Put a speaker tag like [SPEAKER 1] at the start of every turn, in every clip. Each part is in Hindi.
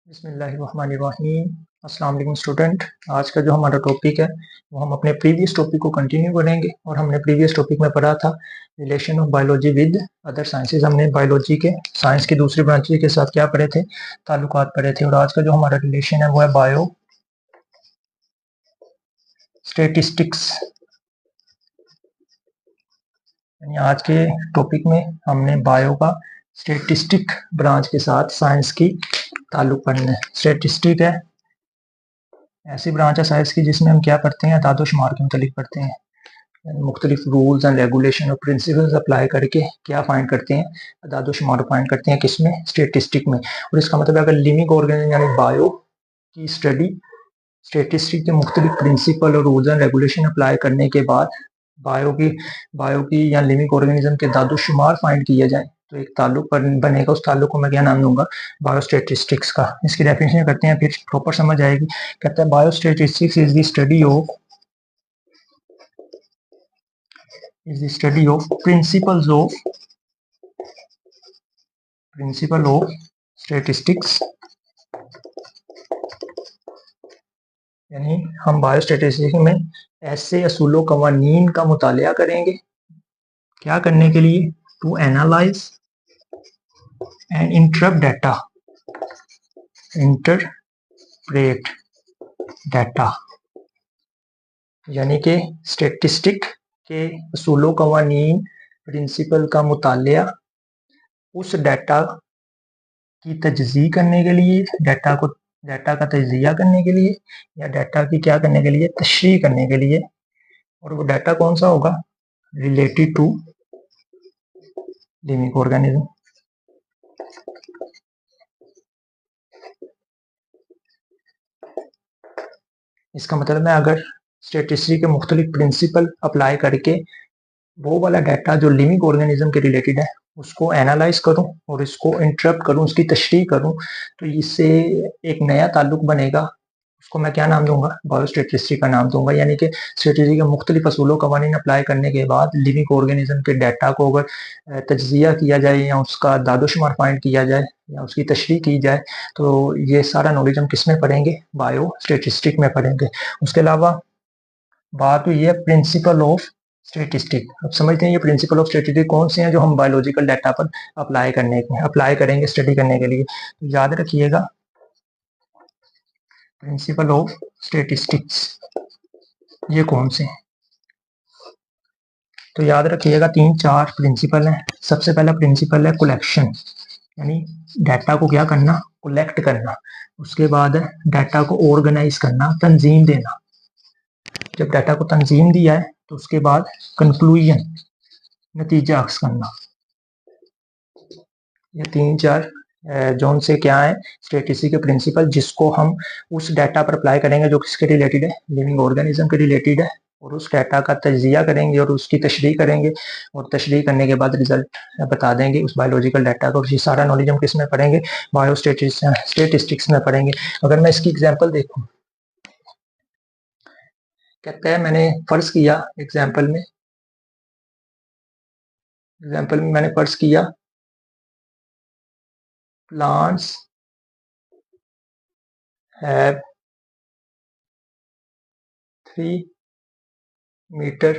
[SPEAKER 1] बिस्मिल्लाहिर्रहमानिर्रहीम। अस्सलाम वालेकुम स्टूडेंट। आज का जो हमारा टॉपिक है वो हम अपने प्रीवियस टॉपिक को कंटिन्यू करेंगे और हमने प्रीवियस टॉपिक में पढ़ा था relation of biology with other sciences. हमने बायोलॉजी के साइंस की दूसरी ब्रांचेज के साथ क्या पढ़े थे, ताल्लुकात पढ़े थे। और आज का जो हमारा रिलेशन है वो है बायो स्टेटिस्टिक्स। यानी आज के टॉपिक में हमने बायो का स्टेटिस्टिक ब्रांच के साथ साइंस की ताल्लुक पढ़ना है। स्टेटिस्टिक है ऐसी ब्रांच है साइंस की जिसमें हम क्या पढ़ते हैं, दादो शुमार के मुतालिक पढ़ते हैं। मुख्तलिफ रूल्स एंड रेगुलेशन और प्रिंसिपल्स अप्लाई करके क्या फाइंड करते हैं, दादो शुमार फाइंड करते हैं किसमें, स्टेटिस्टिक में। और इसका मतलब अगर लिविंग ऑर्गेनिज्म यानी बायो की स्टडी स्टेटिस्टिक के मुख्तलिफ प्रिंसिपल और रूल्स एंड रेगुलेशन अप्लाई करने के बाद बायो की या लिविंग ऑर्गेनिज्म के दादो शुमार फाइंड किया जाए तो एक ताल्लुक बनेगा। उस ताल्लुक को मैं क्या नाम दूंगा, बायोस्टेटिस्टिक्स का। इसकी डेफिनेशन करते हैं फिर प्रॉपर समझ आएगी। कहता है biostatistics is the study of principle of statistics. यानी हम बायोस्टेटिस्टिक्स में ऐसे असूलों कवानीन का मुतालिया करेंगे, क्या करने के लिए, to analyze and interpret data. यानी कि स्टेटिस्टिक के असूलों कवानीन प्रिंसिपल का मुतालिया उस डाटा की तजज़ी करने के लिए, डाटा का तजिया करने के लिए या डाटा की क्या करने के लिए, तशरीह करने के लिए। और वो डाटा कौन सा होगा, रिलेटेड टू लिविंग ऑर्गेनिज्म। इसका मतलब है अगर स्टेटिस्टिक्स के मुख्तलिफ प्रिंसिपल अप्लाई करके वो वाला डाटा जो लिविंग ऑर्गेनिज्म के रिलेटेड है उसको एनालाइज करूं और इसको इंटरप्ट करूं, उसकी तशरीह करूं, तो इससे एक नया ताल्लुक बनेगा। उसको मैं क्या नाम दूंगा, बायोस्टेटिस्टिक्स का नाम दूंगा। यानी कि स्टेटिस्टिक्स के मुख्तलिफ असूलों कवानीन अप्लाई करने के बाद लिविंग ऑर्गेनिज्म के डाटा को अगर तज्जिया किया जाए या उसका दादोशुमार फाइंड किया जाए या उसकी तशरीह की जाए तो ये सारा नॉलेज हम किस में पढ़ेंगे, बायोस्टेटिस्टिक्स में पढ़ेंगे। उसके अलावा बात हुई है प्रिंसिपल ऑफ स्टेटिस्टिक। अब समझते हैं ये प्रिंसिपल ऑफ स्टेटिस्टिक कौन से हैं जो हम बायोलॉजिकल डाटा पर अप्लाई करेंगे स्टडी करने के लिए। तो याद रखिएगा प्रिंसिपल ऑफ स्टेटिस्टिक्स ये कौन से हैं, तो याद रखिएगा 3-4 प्रिंसिपल हैं। सबसे पहला प्रिंसिपल है कलेक्शन, यानी डाटा को क्या करना, कलेक्ट करना। उसके बाद है डाटा को ऑर्गेनाइज करना, तंजीम देना। जब डाटा को तंजीम दिया है तो उसके बाद कंक्लूजन, नतीजा अक्स करना। ये 3-4 जोन से क्या है, स्टेटिस्टिक्स के प्रिंसिपल जिसको हम उस डाटा पर अप्लाई करेंगे जो किसके रिलेटेड है, लिविंग ऑर्गेनिज्म के रिलेटेड है। और उस डाटा का तजिया करेंगे और उसकी तशरीह करेंगे और तशरीह करने के बाद रिजल्ट बता देंगे उस बायोलॉजिकल डाटा को। ये सारा नॉलेज हम किस में पढ़ेंगे, बायोस्टेटिस्टिक्स में पढ़ेंगे। अगर मैं इसकी एग्जांपल देखूं, कहता है मैंने फर्ज किया एग्जांपल में मैंने फर्ज किया plants have 3 meter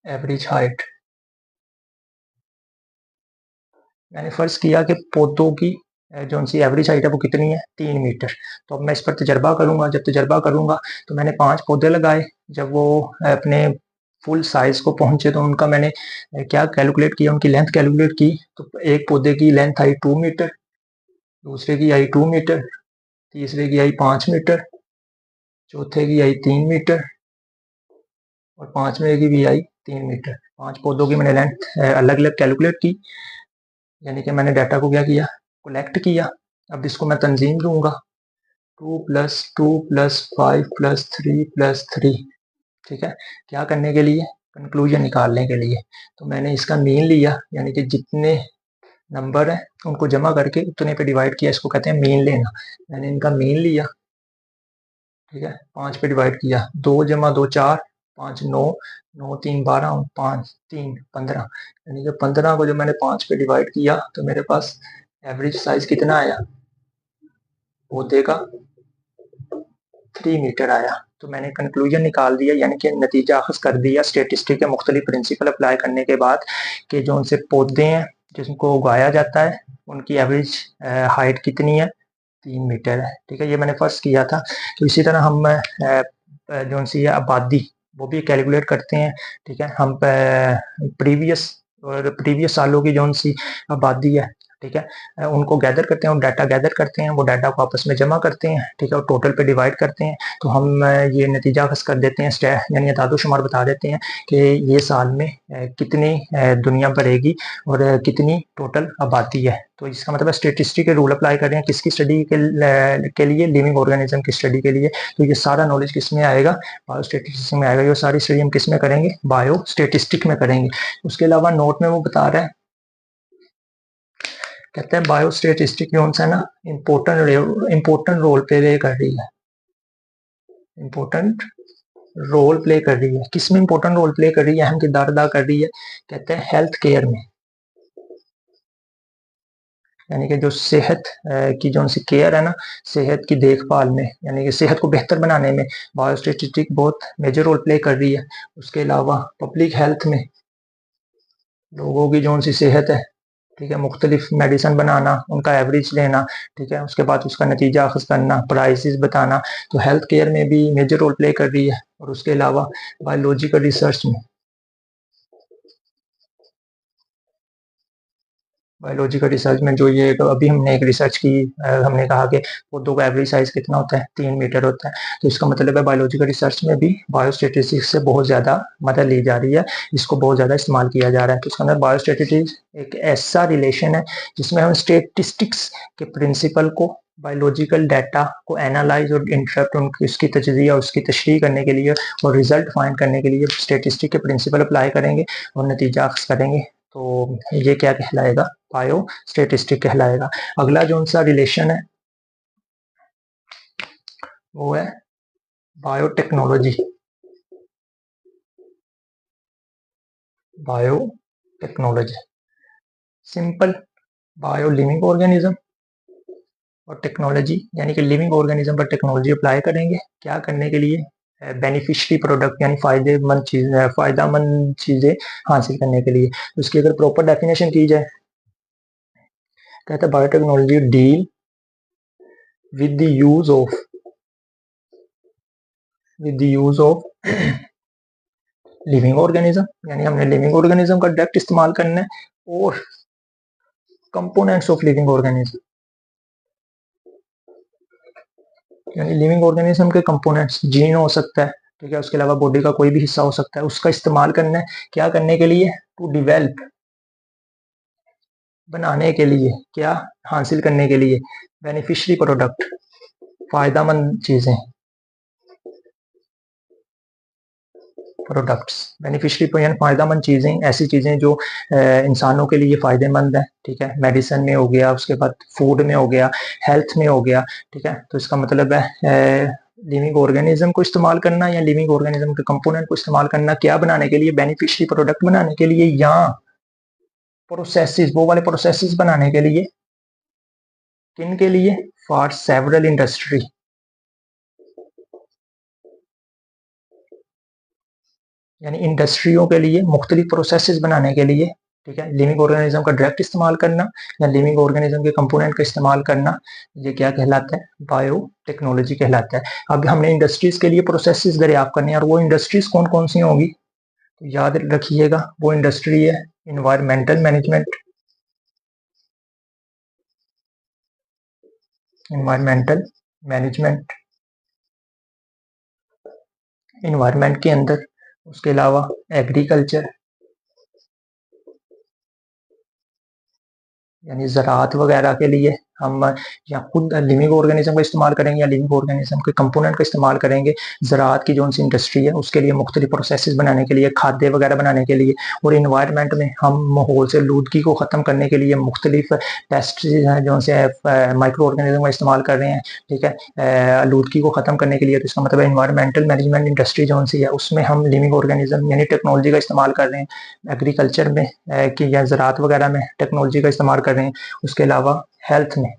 [SPEAKER 1] average height. मैंने फर्ज किया कि पौधों की जो उनकी एवरेज हाइट है वो कितनी है, 3 मीटर। तो अब मैं इस पर तजर्बा करूंगा। जब तजर्बा करूंगा तो मैंने 5 पौधे लगाए। जब वो अपने फुल साइज को पहुंचे तो उनका मैंने क्या कैलकुलेट किया, उनकी लेंथ कैलकुलेट की। तो एक पौधे की लेंथ आई 2 मीटर, दूसरे की आई 2 मीटर, तीसरे की आई 5 मीटर, चौथे की आई 3 मीटर और पांचवें की भी आई 3 मीटर। 5 पौधों की मैंने लेंथ अलग अलग कैलकुलेट की। यानी कि मैंने डाटा को क्या किया, कलेक्ट किया। अब इसको मैं तंजीम दूंगा, 2 + 2 + 5 + 3 + 3। ठीक है, क्या करने के लिए, कंक्लूजन निकालने के लिए। तो मैंने इसका मीन लिया, यानी कि जितने नंबर है उनको जमा करके उतने पे डिवाइड किया, इसको कहते हैं मीन लेना। मैंने इनका मीन लिया, ठीक है, 5 पे डिवाइड किया। 2 + 2 4, 5 9, 9 3 12 और 5 3 15। यानी कि 15 को जब मैंने 5 पे डिवाइड किया तो मेरे पास एवरेज साइज कितना आया, पौधे का 3 मीटर आया। तो मैंने कंक्लूजन निकाल दिया, यानी कि नतीजा अखज़ कर दिया स्टेटिस्टिक के मुख्तलिफ प्रिंसिपल अप्लाई करने के बाद कि जो उनसे पौधे हैं जिनको उगाया जाता है उनकी एवरेज हाइट कितनी है, 3 मीटर है। ठीक है, ये मैंने फर्स्ट किया था। तो इसी तरह हम जो सी है आबादी वो भी कैलकुलेट करते हैं। ठीक है, हम प्रीवियस सालों की जो सी आबादी है, ठीक है, उनको गैदर करते हैं और डाटा गैदर करते हैं, वो डाटा को आपस में जमा करते हैं। ठीक है, और टोटल पे डिवाइड करते हैं। तो हम ये नतीजा अखज़ कर देते हैं, यानी अदाद-ओ-शुमार बता देते हैं कि ये साल में कितनी दुनिया भरेगी और कितनी टोटल आबादी है। तो इसका मतलब स्टेटिस्टिक के रूल अप्लाई कर रहे हैं किसकी स्टडी के लिए, लिविंग ऑर्गेनिज्म की स्टडी के लिए। तो ये सारा नॉलेज किस में आएगा, बायो स्टेटिस्टिक्स में आएगा। ये सारी स्टडी हम किस में करेंगे, बायो स्टेटिस्टिक में करेंगे। उसके अलावा नोट में वो बता रहा है, कहते हैं बायो स्टेटिस्टिक जो है ना इम्पोर्टेंट रोल प्ले कर रही है, इम्पोर्टेंट रोल प्ले कर रही है। किस में इम्पोर्टेंट रोल प्ले कर रही है, अहम किरदार अदा कर रही है, कहते हैं हेल्थ केयर में, यानी कि जो सेहत की जो सी केयर है ना, सेहत की देखभाल में, यानी कि सेहत को बेहतर बनाने में बायो स्टेटिस्टिक बहुत मेजर रोल प्ले कर रही है। उसके अलावा पब्लिक हेल्थ में लोगों की जो सी सेहत है, ठीक है, मुख्तलिफ मेडिसिन बनाना, उनका एवरेज लेना, ठीक है, उसके बाद उसका नतीजा अखज़ करना, प्राइसेस बताना, तो हेल्थ केयर में भी मेजर रोल प्ले कर रही है। और उसके अलावा बायोलॉजिकल रिसर्च में, बायोलॉजिकल रिसर्च में जो ये अभी हमने एक रिसर्च की, हमने कहा कि पौधों का एवरेज साइज कितना होता है, 3 मीटर होता है। तो इसका मतलब है बायोलॉजिकल रिसर्च में भी बायोस्टेटिस्टिक्स से बहुत ज़्यादा मदद ली जा रही है, इसको बहुत ज़्यादा इस्तेमाल किया जा रहा है। तो इसका अंदर बायोस्टेटिस्टिक्स एक ऐसा रिलेशन है जिसमें हम स्टेटिस्टिक्स के प्रिंसिपल को, बायोलॉजिकल डाटा को एनालाइज और इंटरप्ट उसकी तजज़िया और उसकी तशरीह करने के लिए और रिजल्ट फाइंड करने के लिए स्टेटिस्टिक के प्रिंसिपल अप्लाई करेंगे और नतीजा अख्ज़ करेंगे। तो ये क्या कहलाएगा, बायो स्टेटिस्टिक कहलाएगा। अगला जो सा रिलेशन है वो है biotechnology, biotechnology simple bio living organism और टेक्नोलॉजी, यानी कि लिविंग ऑर्गेनिज्म पर टेक्नोलॉजी अप्लाई करेंगे। क्या करने के लिए, बेनिफिशरी प्रोडक्ट यानी फ़ायदेमंद चीज़ें हासिल करने के लिए। उसकी अगर प्रॉपर डेफिनेशन की जाए, कहता है biotechnology deal with the use of living organism, यानी हमने लिविंग ऑर्गेनिज्म का डायरेक्ट इस्तेमाल करना है, और कंपोनेंट्स ऑफ लिविंग ऑर्गेनिज्म, यानी लिविंग ऑर्गेनिज्म के कंपोनेंट्स, जीन हो सकता है, ठीक है, उसके अलावा बॉडी का कोई भी हिस्सा हो सकता है, उसका इस्तेमाल करना है। क्या करने के लिए, टू डिवेल्प, बनाने के लिए, क्या हासिल करने के लिए, बेनिफिशरी प्रोडक्ट, फायदामंद चीजें, प्रोडक्ट्स, बेनिफिशरी यानी फायदामंद चीजें, ऐसी चीजें जो इंसानों के लिए फायदेमंद है। ठीक है, मेडिसिन में हो गया, उसके बाद फूड में हो गया, हेल्थ में हो गया। ठीक है, तो इसका मतलब है लिविंग ऑर्गेनिज्म को इस्तेमाल करना या लिविंग ऑर्गेनिज्म के कंपोनेंट को इस्तेमाल करना, क्या बनाने के लिए, बेनिफिशरी प्रोडक्ट बनाने के लिए, या प्रोसेसेस, वो वाले प्रोसेसेस बनाने के लिए, किन के लिए, फॉर सेवरल इंडस्ट्री, यानी इंडस्ट्रियों के लिए मुख्तलिफ प्रोसेसेस बनाने के लिए। ठीक है, लिविंग ऑर्गेनिज्म का डायरेक्ट इस्तेमाल करना या लिविंग ऑर्गेनिज्म के कंपोनेंट का इस्तेमाल करना, ये क्या कहलाता है, बायो टेक्नोलॉजी कहलाता है। अब हमने इंडस्ट्रीज के लिए प्रोसेसेस दरियाफ्त करने हैं, और वो इंडस्ट्रीज कौन कौन सी होंगी, तो याद रखिएगा वो इंडस्ट्री है environmental management, environmental management environment के अंदर, उसके अलावा एग्रीकल्चर, यानी ज़राअत वगैरह के लिए हम या खुद लिविंग ऑर्गेनिज्म का इस्तेमाल करेंगे या लिविंग ऑर्गेनिज्म के कंपोनेंट का इस्तेमाल करेंगे। ज़राअत की जो सी इंडस्ट्री है उसके लिए मुख्तलिफ प्रोसेसेस बनाने के लिए, खाद्य वगैरह बनाने के लिए, और इन्वायरमेंट में हम माहौल से आलूदगी को ख़त्म करने के लिए मुख्तलिफ पेस्टिसाइड हैं जो से माइक्रो ऑर्गेनिज्म का इस्तेमाल कर रहे हैं। ठीक है, आलूदगी को ख़त्म करने के लिए। तो इसका मतलब है इन्वायरमेंटल मैनेजमेंट इंडस्ट्री जो सी है उसमें हम लिविंग ऑर्गेनिज्म यानी टेक्नोलॉजी का इस्तेमाल कर रहे हैं। एग्रीकल्चर में कि या ज़राअत वगैरह में टेक्नोलॉजी का इस्तेमाल कर रहे हैं। उसके अलावा हेल्थ में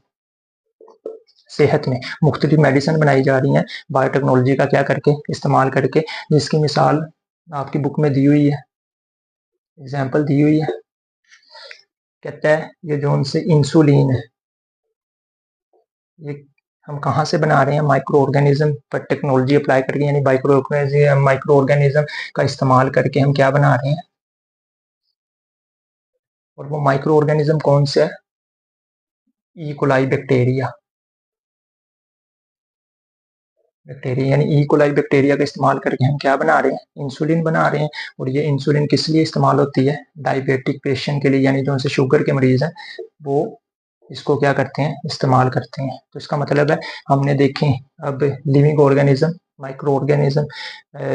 [SPEAKER 1] सेहत में मुख्तलिफ मेडिसिन बनाई जा रही हैं बायोटेक्नोलॉजी का क्या करके, इस्तेमाल करके, जिसकी मिसाल आपकी बुक में दी हुई है, एग्जाम्पल दी हुई है। कहता है ये जो उनसे इंसुलिन है, ये हम कहाँ से बना रहे हैं, माइक्रो ऑर्गेनिज्म पर टेक्नोलॉजी अप्लाई करके, यानी माइक्रो ऑर्गेनिज्म का इस्तेमाल करके हम क्या बना रहे हैं, और वो माइक्रो ऑर्गेनिज्म कौन से है, ई कोलाई बैक्टीरिया, यानी ई कोलाई बैक्टीरिया का इस्तेमाल करके हम क्या बना रहे हैं, इंसुलिन बना रहे हैं। और ये इंसुलिन किस लिए इस्तेमाल होती है, डायबिटिक पेशेंट के लिए, यानी जो उनसे शुगर के मरीज हैं वो इसको क्या करते हैं, इस्तेमाल करते हैं। तो इसका मतलब है हमने देखें अब लिविंग ऑर्गेनिज्म, माइक्रो ऑर्गेनिज्म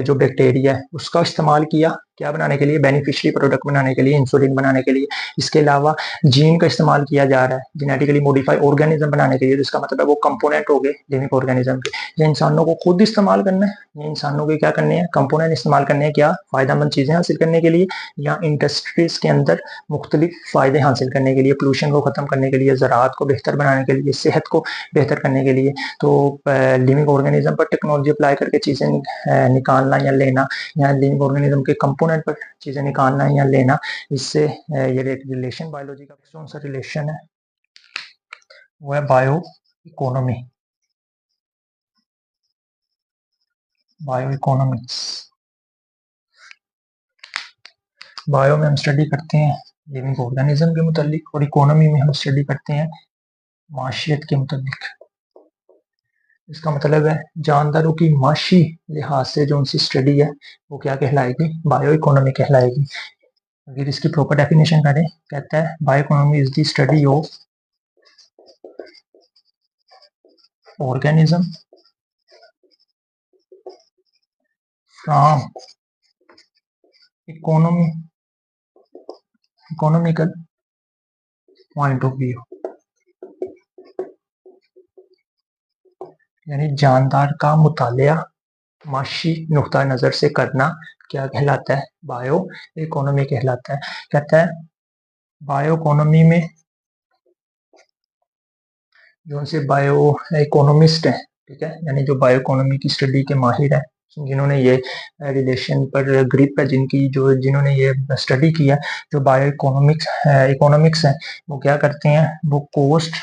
[SPEAKER 1] जो बैक्टीरिया है उसका इस्तेमाल किया क्या बनाने के लिए, बेनिफिशियरी प्रोडक्ट बनाने के लिए, इंसुलिन बनाने के लिए। इसके अलावा जीन का इस्तेमाल किया जा रहा है जेनेटिकली मॉडिफाइड ऑर्गेनिज्म बनाने के लिए, तो इसका मतलब है वो कंपोनेंट हो गए लिविंग ऑर्गेनिज्म के। ये इंसानों को खुद इस्तेमाल करना है, ये इंसानों के क्या करने हैं, कंपोनेंट इस्तेमाल करने हैं, क्या फायदेमंद चीजें हासिल करने के लिए, या इंडस्ट्रीज के अंदर मुख्तलिफ फायदे हासिल करने के लिए, पोल्यूशन को खत्म करने के लिए, ज़राअत को बेहतर बनाने के लिए, सेहत को बेहतर करने के लिए। तो लिविंग ऑर्गेनिज्म पर टेक्नोलॉजी अप्लाई करके चीज़ें निकालना या लेना, या लिविंग ऑर्गेनिज्म के कंपोनेंट पर चीज़ें निकालना या लेना, इससे ये रिलेशन बायोलॉजी का कौन सा रिलेशन है, वो है bio economy, bio economics. Bio में हम स्टडी करते हैं लिविंग ऑर्गेनिज्म के मुतालिक, और इकोनॉमी में हम स्टडी करते हैं माशियत के मुतालिक। इसका मतलब है जानदारों की माशी लिहाज से जो उनकी स्टडी है वो क्या कहलाएगी, बायो इकोनॉमी कहलाएगी। अगर इसकी प्रॉपर डेफिनेशन करें, कहता है bio economy is the study of organism from economical point of view, यानी जानदार का मुतालिया माशी नुक्ता नज़र से करना क्या कहलाता है, बायो इकोनॉमी कहलाता है। कहता है बायो इकोनॉमी में जो से बायो इकोनॉमिस्ट हैं, ठीक है, यानी जो बायो इकोनॉमी की स्टडी के माहिर हैं, जिन्होंने ये रिलेशन पर ग्रिप है, जिन्होंने ये स्टडी किया, जो बायो इकोनॉमिक्स है, वो क्या करते हैं, वो कॉस्ट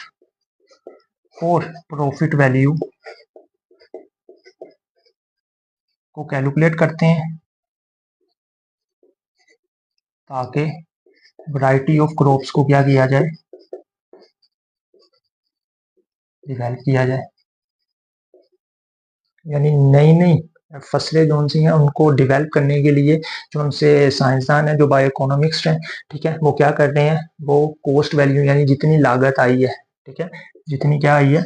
[SPEAKER 1] और प्रॉफिट वैल्यू को कैलकुलेट करते हैं ताकि वैरायटी ऑफ क्रॉप्स को क्या किया जाए, डेवलप किया जाए, यानी नई नई फसलें जो सी हैं उनको डेवलप करने के लिए जो उनसे साइंसदान है, जो बायो इकोनॉमिक्स हैं, ठीक है, वो क्या कर रहे हैं, वो कॉस्ट वैल्यू यानी जितनी लागत आई है, ठीक है, जितनी क्या आई है,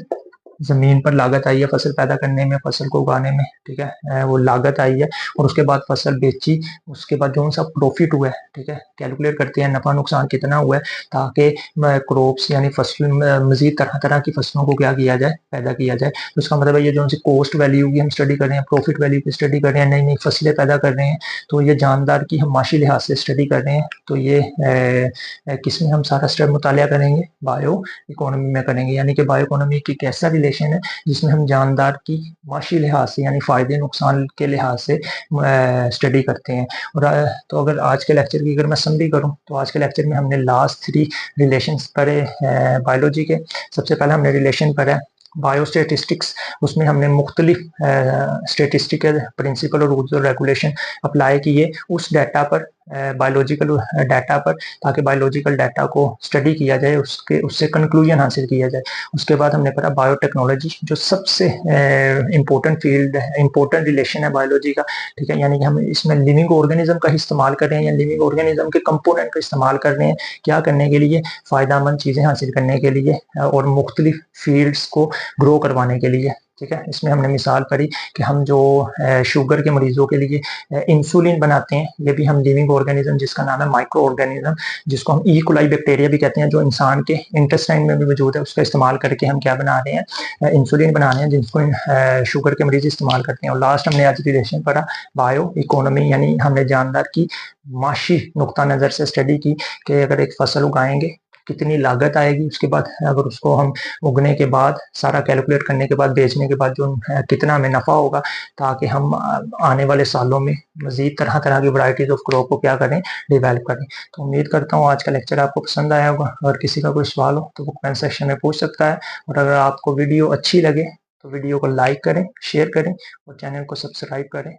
[SPEAKER 1] ज़मीन पर लागत आई है फसल पैदा करने में, फसल को उगाने में, ठीक है, वो लागत आई है, और उसके बाद फसल बेची, उसके बाद जो सा प्रॉफिट हुआ है, ठीक है, कैलकुलेट करते हैं नफ़ा नुकसान कितना हुआ है, ताकि क्रॉप्स यानी फसल मज़ीद तरह तरह की फसलों को क्या किया जाए, पैदा किया जाए। तो उसका मतलब है ये जो उनसे कॉस्ट वैल्यू की हम स्टडी कर रहे हैं, प्रॉफिट वैल्यू की स्टडी कर रहे हैं, नई नई फसलें पैदा कर रहे हैं, तो ये जानदार की हम माशी लिहाज से स्टडी कर रहे हैं। तो ये किस में हम सारा स्टेप मुतालिया करेंगे, बायो इकोनॉमी में करेंगे, यानी कि बायो इकोनॉमी की कैसा रिलेशन है जिसमें हम जानदार की माशी लिहाज से यानी फ़ायदे नुकसान के लिहाज से स्टडी करते हैं। और तो अगर आज के लेक्चर की अगर मैं समरी करूं, तो आज के लेक्चर में हमने लास्ट 3 रिलेशंस पढ़े बायोलॉजी के। सबसे पहले हमने रिलेशन पढ़ा बायोस्टेटिस्टिक्स, उसमें हमने मुख्तलिफ स्टेटिस्टिकल प्रिंसिपल और रूल्स और रेगुलेशन अप्लाई किए उस डाटा पर, बायोलॉजिकल डाटा पर, ताकि बायोलॉजिकल डाटा को स्टडी किया जाए, उससे कंक्लूजन हासिल किया जाए। उसके बाद हमने पढ़ा बायोटेक्नोलॉजी, जो सबसे इम्पोर्टेंट फील्ड है, इम्पोर्टेंट रिलेशन है बायोलॉजी का, ठीक है, यानी कि हम इसमें लिविंग ऑर्गेनिज्म का इस्तेमाल कर रहे हैं या लिविंग ऑर्गेनिज्म के कंपोनेंट का इस्तेमाल कर रहे हैं, क्या करने के लिए, फ़ायदेमंद चीज़ें हासिल करने के लिए और मुख्तलिफ फील्ड्स को ग्रो करवाने के लिए, ठीक है। इसमें हमने मिसाल पढ़ी कि हम जो शुगर के मरीजों के लिए इंसुलिन बनाते हैं, ये भी हम लिविंग ऑर्गेनिज्म जिसका नाम है माइक्रो ऑर्गेनिज्म, जिसको हम ई कोलाई बैक्टीरिया भी कहते हैं, जो इंसान के इंटेस्टाइन में भी मौजूद है, उसका इस्तेमाल करके हम क्या बना रहे हैं, इंसुलिन बना रहे हैं, जिसको शुगर के मरीज इस्तेमाल करते हैं। और लास्ट हमने आज रिलेशन पढ़ा बायो इकोनॉमी, यानी हमने जानदार की माशी नुक्ता नज़र से स्टडी की कि अगर एक फसल उगाएंगे कितनी लागत आएगी, उसके बाद अगर उसको हम उगने के बाद सारा कैलकुलेट करने के बाद बेचने के बाद जो कितना हमें नफ़ा होगा, ताकि हम आने वाले सालों में मज़ीद तरह तरह की वैरायटीज़ ऑफ क्रॉप को क्या करें, डेवलप करें। तो उम्मीद करता हूँ आज का लेक्चर आपको पसंद आया होगा। अगर किसी का कोई सवाल हो तो वो कमेंट सेक्शन में पूछ सकता है, और अगर आपको वीडियो अच्छी लगे तो वीडियो को लाइक करें, शेयर करें और चैनल को सब्सक्राइब करें।